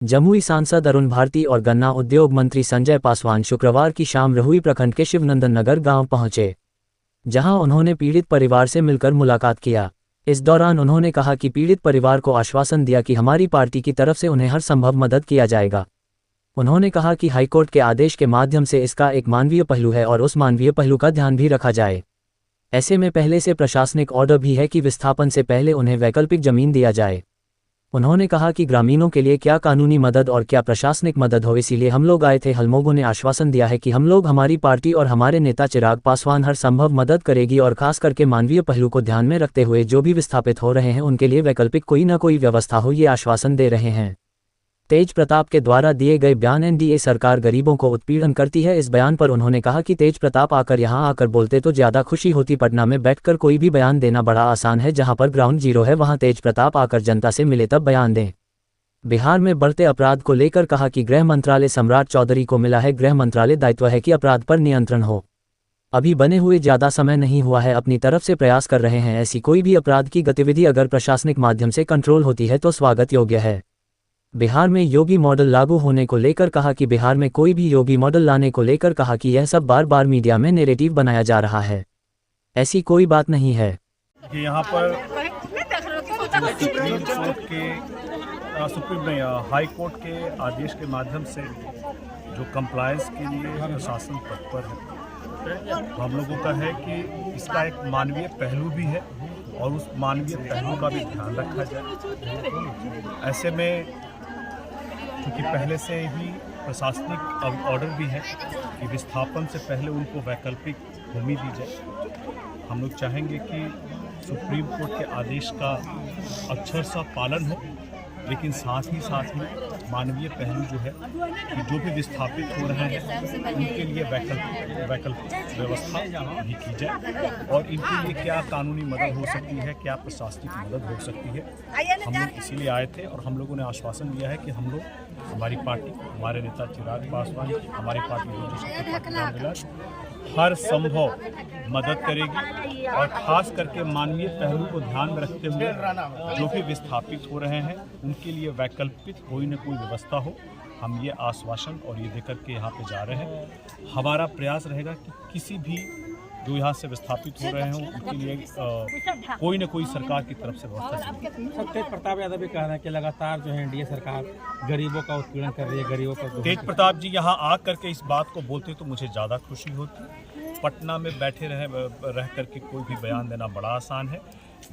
जमुई सांसद अरुण भारती और गन्ना उद्योग मंत्री संजय पासवान शुक्रवार की शाम रहुई प्रखंड के शिवनंदन नगर गांव पहुंचे, जहां उन्होंने पीड़ित परिवार से मिलकर मुलाकात किया। इस दौरान उन्होंने कहा कि पीड़ित परिवार को आश्वासन दिया कि हमारी पार्टी की तरफ से उन्हें हर संभव मदद किया जाएगा। उन्होंने कहा कि हाईकोर्ट के आदेश के माध्यम से इसका एक मानवीय पहलू है और उस मानवीय पहलू का ध्यान भी रखा जाए। ऐसे में पहले से प्रशासनिक ऑर्डर भी है कि विस्थापन से पहले उन्हें वैकल्पिक जमीन दिया जाए। उन्होंने कहा कि ग्रामीणों के लिए क्या कानूनी मदद और क्या प्रशासनिक मदद हो, इसीलिए हम लोग आए थे। हलमोगों ने आश्वासन दिया है कि हम लोग, हमारी पार्टी और हमारे नेता चिराग पासवान हर संभव मदद करेगी और खास करके मानवीय पहलू को ध्यान में रखते हुए जो भी विस्थापित हो रहे हैं उनके लिए वैकल्पिक कोई न कोई व्यवस्था हो, ये आश्वासन दे रहे हैं। तेज प्रताप के द्वारा दिए गए बयान एनडीए सरकार गरीबों को उत्पीड़न करती है। इस बयान पर उन्होंने कहा कि तेज प्रताप आकर यहां आकर बोलते तो ज़्यादा खुशी होती। पटना में बैठकर कोई भी बयान देना बड़ा आसान है, जहां पर ग्राउंड जीरो है वहां तेज प्रताप आकर जनता से मिले तब बयान दें। बिहार में बढ़ते अपराध को लेकर कहा कि गृह मंत्रालय सम्राट चौधरी को मिला है। गृह मंत्रालय दायित्व है कि अपराध पर नियंत्रण हो। अभी बने हुए ज़्यादा समय नहीं हुआ है, अपनी तरफ से प्रयास कर रहे हैं। ऐसी कोई भी अपराध की गतिविधि अगर प्रशासनिक माध्यम से कंट्रोल होती है तो स्वागत योग्य है। बिहार में योगी मॉडल लागू होने को लेकर कहा कि बिहार में कोई भी योगी मॉडल लाने को लेकर कहा कि यह सब बार बार मीडिया में नैरेटिव बनाया जा रहा है, ऐसी कोई बात नहीं है। यहाँ पर हाई कोर्ट के आदेश के माध्यम से जो कंप्लायंस के लिए प्रशासन तत्पर है, तो हम लोगों का है कि इसका एक मानवीय पहलू भी है और उस मानवीय पहलू का भी ध्यान रखा जाए। ऐसे में क्योंकि पहले से ही प्रशासनिक ऑर्डर भी है कि विस्थापन से पहले उनको वैकल्पिक भूमि दी जाए। हम लोग चाहेंगे कि सुप्रीम कोर्ट के आदेश का अक्षर सा पालन हो, लेकिन साथ ही मानवीय पहलू जो है कि जो भी विस्थापित हो रहे हैं उनके लिए वैकल्पिक व्यवस्था भी की जाए और इनके लिए क्या कानूनी मदद हो सकती है, क्या प्रशासनिक मदद हो सकती है। हम लोग इसीलिए आए थे और हम लोगों ने आश्वासन दिया है कि हम लोग, हमारी पार्टी, हमारे नेता चिराग पासवान, हमारी पार्टी हर संभव मदद करेगी और खास करके मानवीय पहलू को ध्यान में रखते हुए जो भी विस्थापित हो रहे हैं उनके लिए वैकल्पिक कोई न कोई व्यवस्था हो। हम ये आश्वासन और ये देकर के यहाँ पे जा रहे हैं। हमारा प्रयास रहेगा कि किसी भी जो यहाँ से विस्थापित हो रहे हों उनके लिए कोई न कोई सरकार की तरफ से व्यवस्था। तेज प्रताप यादव भी कह रहे हैं कि लगातार जो है एनडीए सरकार गरीबों का उत्पीड़न कर रही है, गरीबों पर। तेज प्रताप जी यहाँ आ करके इस बात को बोलते तो मुझे ज़्यादा खुशी होती। पटना में बैठे रह करके कोई भी बयान देना बड़ा आसान है।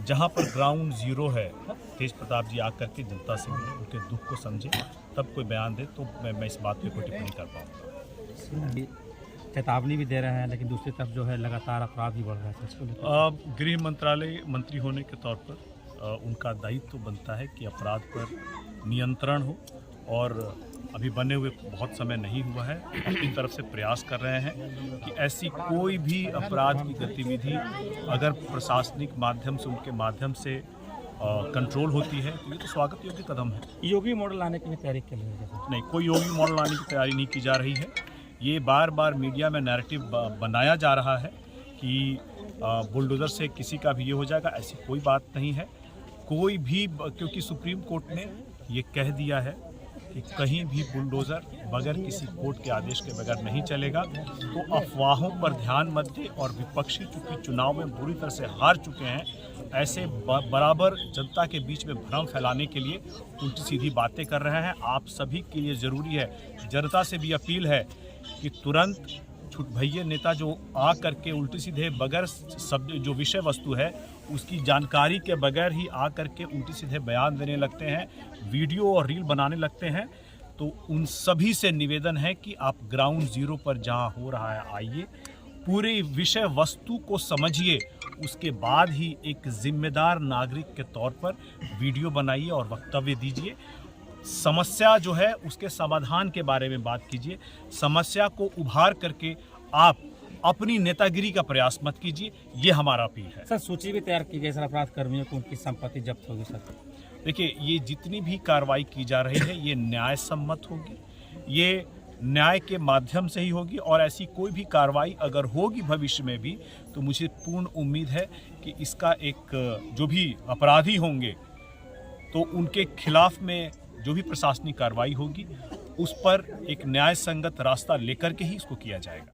जहाँ पर ग्राउंड जीरो है, तेज प्रताप जी आकर के जनता से मिले, उनके दुख को समझे, तब कोई बयान दे तो मैं इस बात पे कोई टिप्पणी कर पाऊँगा। चेतावनी भी दे रहे हैं, लेकिन दूसरी तरफ जो है लगातार अपराध भी बढ़ रहा है। गृह मंत्रालय मंत्री होने के तौर पर उनका दायित्व तो बनता है कि अपराध पर नियंत्रण हो और अभी बने हुए बहुत समय नहीं हुआ है। अपनी तरफ से प्रयास कर रहे हैं कि ऐसी कोई भी अपराध की गतिविधि अगर प्रशासनिक माध्यम से, उनके माध्यम से कंट्रोल होती है तो ये तो स्वागत योग्य कदम है। योगी मॉडल लाने की तैयारी के लिए नहीं, कोई योगी मॉडल लाने की तैयारी नहीं की जा रही है। ये बार बार मीडिया में नैरेटिव बनाया जा रहा है कि बुलडोज़र से किसी का भी ये हो जाएगा, ऐसी कोई बात नहीं है। कोई भी, क्योंकि सुप्रीम कोर्ट ने ये कह दिया है कि कहीं भी बुलडोज़र बगैर किसी कोर्ट के आदेश के बगैर नहीं चलेगा, तो अफवाहों पर ध्यान मत दें। और विपक्षी चूँकि चुनाव में बुरी तरह से हार चुके हैं, ऐसे बराबर जनता के बीच में भ्रम फैलाने के लिए उल्टी सीधी बातें कर रहे हैं। आप सभी के लिए ज़रूरी है, जनता से भी अपील है कि तुरंत छुट भैया नेता जो आ करके उल्टी सीधे बगैर सब जो विषय वस्तु है उसकी जानकारी के बगैर ही आ करके उल्टी सीधे बयान देने लगते हैं, वीडियो और रील बनाने लगते हैं, तो उन सभी से निवेदन है कि आप ग्राउंड जीरो पर जहां हो रहा है आइए, पूरी विषय वस्तु को समझिए, उसके बाद ही एक जिम्मेदार नागरिक के तौर पर वीडियो बनाइए और वक्तव्य दीजिए। समस्या जो है उसके समाधान के बारे में बात कीजिए। समस्या को उभार करके आप अपनी नेतागिरी का प्रयास मत कीजिए, ये हमारा अपील है। सर, सूची भी तैयार की गई सर, अपराध कर्मियों को उनकी संपत्ति जब्त होगी सर। देखिए, ये जितनी भी कार्रवाई की जा रही है ये न्याय सम्मत होगी, ये न्याय के माध्यम से ही होगी और ऐसी कोई भी कार्रवाई अगर होगी भविष्य में भी तो मुझे पूर्ण उम्मीद है कि इसका एक जो भी अपराधी होंगे तो उनके खिलाफ में जो भी प्रशासनिक कार्रवाई होगी उस पर एक न्याय संगत रास्ता लेकर के ही इसको किया जाएगा।